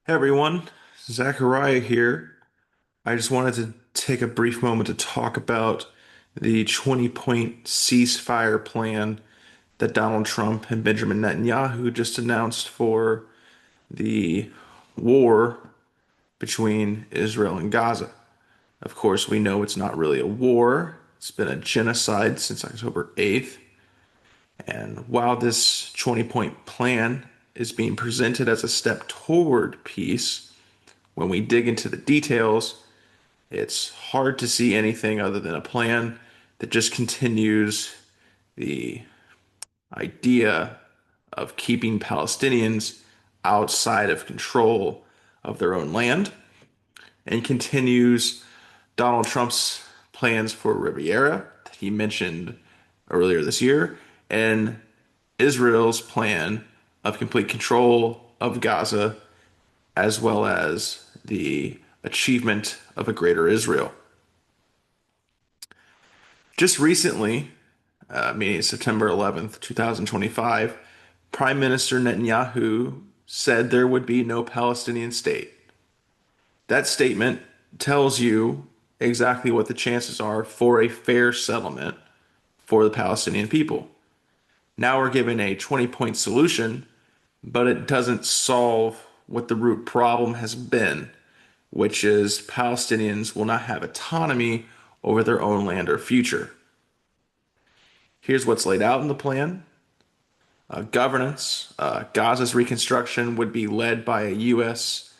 Hey everyone, Zachariah here. I just wanted to take a brief moment to talk about the 20-point ceasefire plan that Donald Trump and Benjamin Netanyahu just announced for the war between Israel and Gaza. Of course, we know it's not really a war. It's been a genocide since October 8th. And while this 20-point plan is being presented as a step toward peace, when we dig into the details, it's hard to see anything other than a plan that just continues the idea of keeping Palestinians outside of control of their own land and continues Donald Trump's plans for Riviera that he mentioned earlier this year and Israel's plan of complete control of Gaza as well as the achievement of a greater Israel. Just recently, meaning September 11th, 2025, Prime Minister Netanyahu said there would be no Palestinian state. That statement tells you exactly what the chances are for a fair settlement for the Palestinian people. Now we're given a 20-point solution, but it doesn't solve what the root problem has been, which is Palestinians will not have autonomy over their own land or future. Here's what's laid out in the plan. Governance. Gaza's reconstruction would be led by a U.S.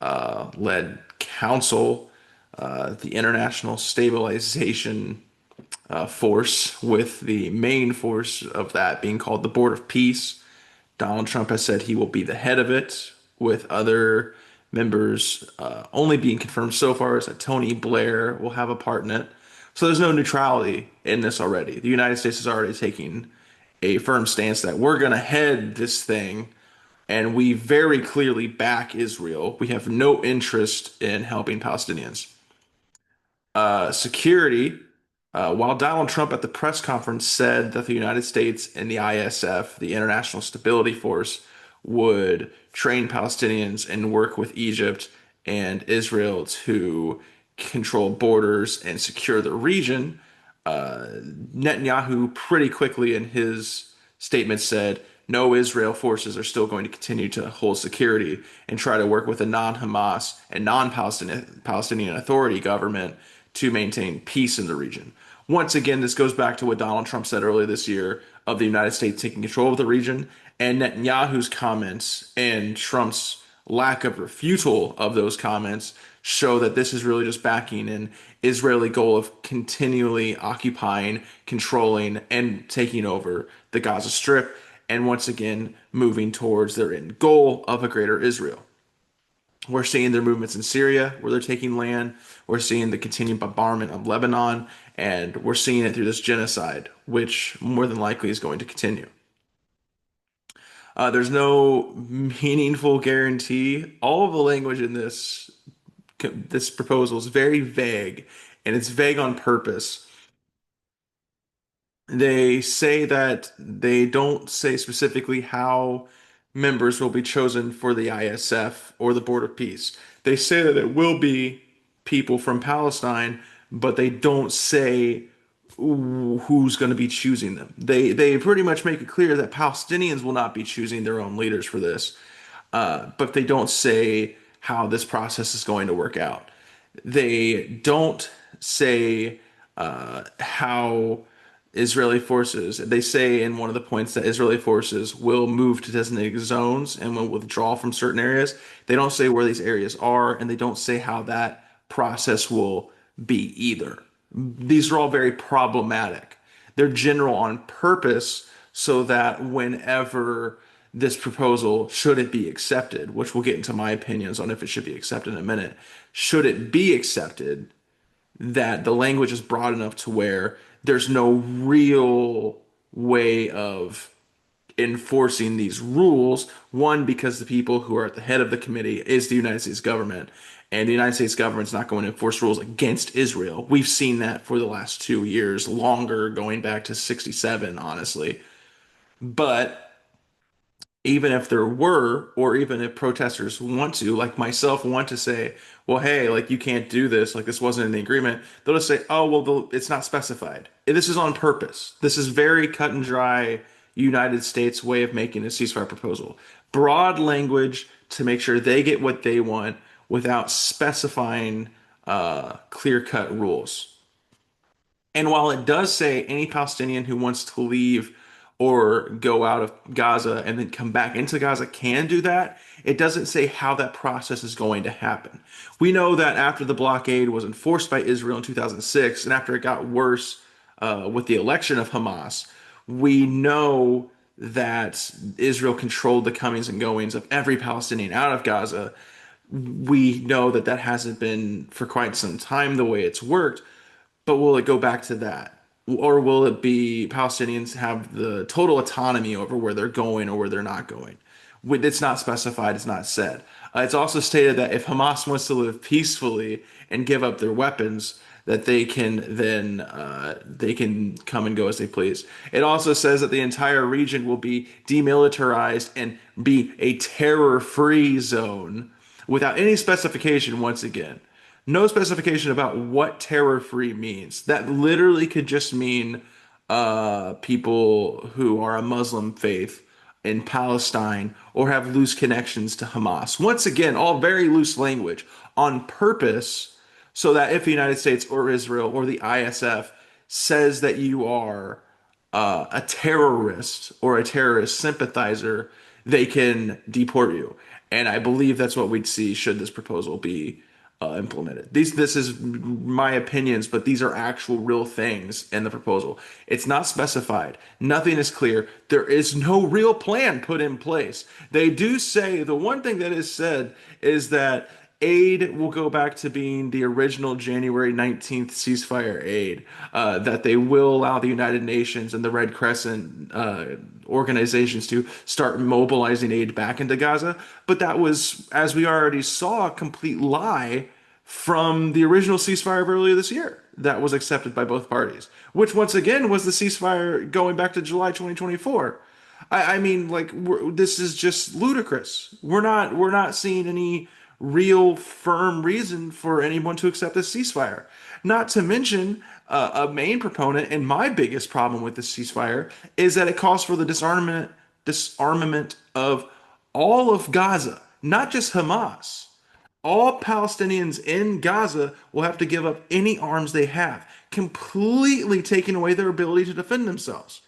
Led council, the International Stabilization Force, with the main force of that being called the Board of Peace. Donald Trump has said he will be the head of it, with other members only being confirmed so far as that Tony Blair will have a part in it. So there's no neutrality in this already. The United States is already taking a firm stance that we're going to head this thing, and we very clearly back Israel. We have no interest in helping Palestinians. Security. While Donald Trump at the press conference said that the United States and the ISF, the International Stability Force, would train Palestinians and work with Egypt and Israel to control borders and secure the region, Netanyahu pretty quickly in his statement said, no, Israel forces are still going to continue to hold security and try to work with a non-Hamas and non-Palestinian Authority government to maintain peace in the region. Once again, this goes back to what Donald Trump said earlier this year of the United States taking control of the region, and Netanyahu's comments and Trump's lack of refutal of those comments show that this is really just backing an Israeli goal of continually occupying, controlling, and taking over the Gaza Strip, and once again moving towards their end goal of a greater Israel. We're seeing their movements in Syria, where they're taking land. We're seeing the continued bombardment of Lebanon, and we're seeing it through this genocide, which more than likely is going to continue. There's no meaningful guarantee. All of the language in this proposal is very vague, and it's vague on purpose. They say that they don't say specifically how members will be chosen for the ISF or the Board of Peace. They say that it will be people from Palestine, but they don't say who's going to be choosing them. They pretty much make it clear that Palestinians will not be choosing their own leaders for this, but they don't say how this process is going to work out. They don't say how Israeli forces, they say in one of the points that Israeli forces will move to designated zones and will withdraw from certain areas. They don't say where these areas are, and they don't say how that process will be either. These are all very problematic. They're general on purpose so that whenever this proposal, should it be accepted, which we'll get into my opinions on if it should be accepted in a minute, should it be accepted, that the language is broad enough to where there's no real way of enforcing these rules. One, because the people who are at the head of the committee is the United States government, and the United States government's not going to enforce rules against Israel. We've seen that for the last 2 years, longer, going back to 67, honestly. But even if there were, or even if protesters want to, like myself, want to say, well, hey, like you can't do this, like this wasn't in the agreement, they'll just say, oh, well, it's not specified. This is on purpose. This is very cut and dry United States way of making a ceasefire proposal. Broad language to make sure they get what they want without specifying clear-cut rules. And while it does say any Palestinian who wants to leave or go out of Gaza and then come back into Gaza can do that, it doesn't say how that process is going to happen. We know that after the blockade was enforced by Israel in 2006, and after it got worse with the election of Hamas, we know that Israel controlled the comings and goings of every Palestinian out of Gaza. We know that that hasn't been for quite some time the way it's worked. But will it go back to that? Or will it be Palestinians have the total autonomy over where they're going or where they're not going? It's not specified, it's not said. It's also stated that if Hamas wants to live peacefully and give up their weapons, that they can come and go as they please. It also says that the entire region will be demilitarized and be a terror-free zone without any specification once again. No specification about what terror-free means. That literally could just mean people who are a Muslim faith in Palestine or have loose connections to Hamas. Once again, all very loose language on purpose so that if the United States or Israel or the ISF says that you are a terrorist or a terrorist sympathizer, they can deport you. And I believe that's what we'd see should this proposal be implemented. This is my opinions, but these are actual real things in the proposal. It's not specified. Nothing is clear. There is no real plan put in place. They do say the one thing that is said is that aid will go back to being the original January 19th ceasefire aid, that they will allow the United Nations and the Red Crescent organizations to start mobilizing aid back into Gaza. But that was, as we already saw, a complete lie from the original ceasefire of earlier this year that was accepted by both parties, which once again was the ceasefire going back to July 2024. I mean, like this is just ludicrous. We're not seeing any real firm reason for anyone to accept this ceasefire. Not to mention, a main proponent and my biggest problem with this ceasefire is that it calls for the disarmament of all of Gaza, not just Hamas. All Palestinians in Gaza will have to give up any arms they have, completely taking away their ability to defend themselves.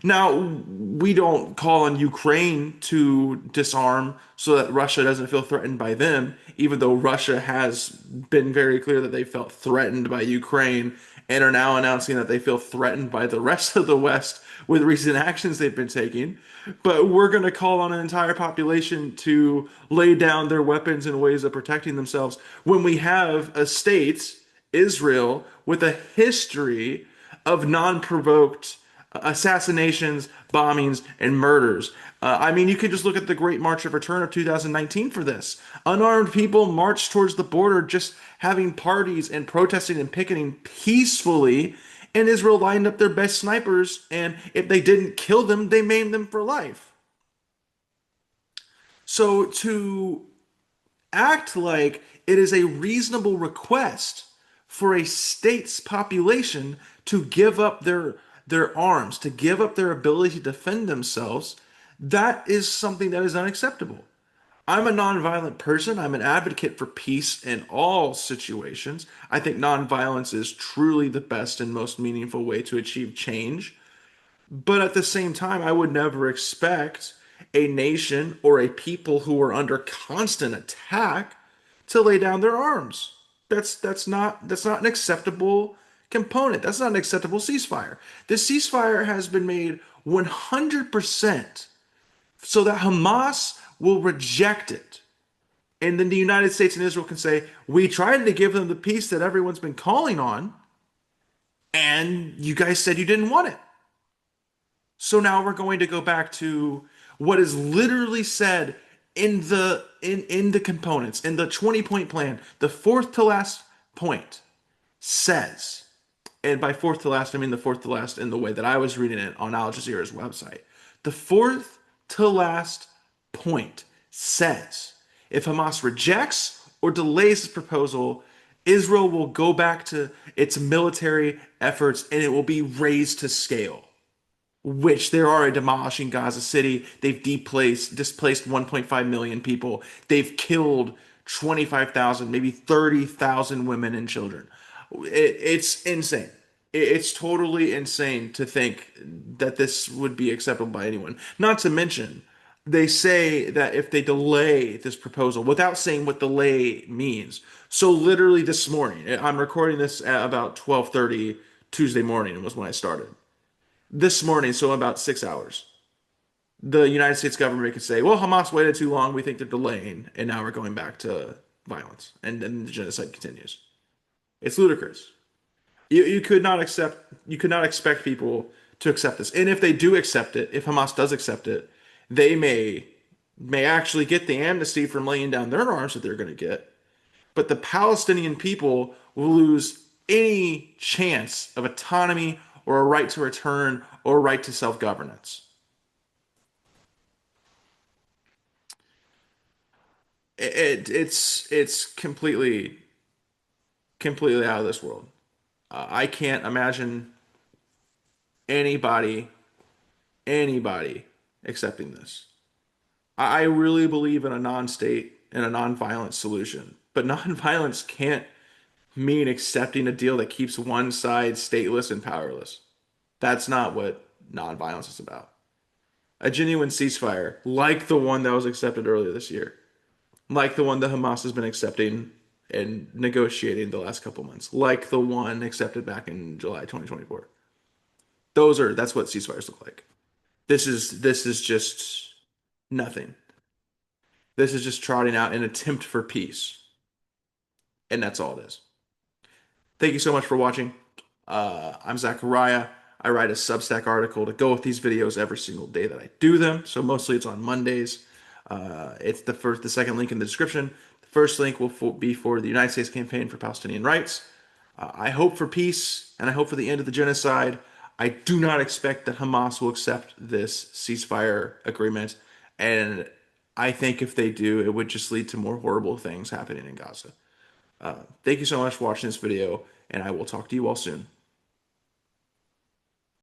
Now, we don't call on Ukraine to disarm so that Russia doesn't feel threatened by them, even though Russia has been very clear that they felt threatened by Ukraine and are now announcing that they feel threatened by the rest of the West with recent actions they've been taking. But we're going to call on an entire population to lay down their weapons in ways of protecting themselves when we have a state, Israel, with a history of non-provoked assassinations, bombings, and murders. I mean, you could just look at the Great March of Return of 2019 for this. Unarmed people marched towards the border, just having parties and protesting and picketing peacefully. And Israel lined up their best snipers, and if they didn't kill them, they maimed them for life. So to act like it is a reasonable request for a state's population to give up their arms, to give up their ability to defend themselves, that is something that is unacceptable. I'm a nonviolent person. I'm an advocate for peace in all situations. I think nonviolence is truly the best and most meaningful way to achieve change. But at the same time, I would never expect a nation or a people who are under constant attack to lay down their arms. That's not an acceptable component. That's not an acceptable ceasefire. This ceasefire has been made 100% so that Hamas will reject it. And then the United States and Israel can say, we tried to give them the peace that everyone's been calling on, and you guys said you didn't want it. So now we're going to go back to what is literally said in the components, in the 20-point plan. The fourth to last point says, and by fourth to last, I mean the fourth to last in the way that I was reading it on Al Jazeera's website. The fourth to last point says if Hamas rejects or delays this proposal, Israel will go back to its military efforts and it will be raised to scale, which they are already demolishing Gaza City. They've displaced 1.5 million people. They've killed 25,000, maybe 30,000 women and children. It's insane. It's totally insane to think that this would be acceptable by anyone. Not to mention, they say that if they delay this proposal without saying what delay means. So literally this morning, I'm recording this at about 12:30 Tuesday morning was when I started. This morning, so about 6 hours, the United States government could say, well, Hamas waited too long. We think they're delaying. And now we're going back to violence. And then the genocide continues. It's ludicrous. You could not expect people to accept this. And if they do accept it, if Hamas does accept it, they may actually get the amnesty from laying down their arms that they're going to get. But the Palestinian people will lose any chance of autonomy or a right to return or a right to self-governance. It's completely out of this world. I can't imagine anybody anybody accepting this. I really believe in a non-state and a non-violent solution, but non-violence can't mean accepting a deal that keeps one side stateless and powerless. That's not what non-violence is about. A genuine ceasefire, like the one that was accepted earlier this year, like the one that Hamas has been accepting and negotiating the last couple months, like the one accepted back in July 2024. That's what ceasefires look like. This is just nothing. This is just trotting out an attempt for peace, and that's all it is. Thank you so much for watching. I'm Zachariah. I write a Substack article to go with these videos every single day that I do them. So mostly it's on Mondays. It's the second link in the description. The first link will be for the United States Campaign for Palestinian Rights. I hope for peace and I hope for the end of the genocide. I do not expect that Hamas will accept this ceasefire agreement. And I think if they do, it would just lead to more horrible things happening in Gaza. Thank you so much for watching this video, and I will talk to you all soon.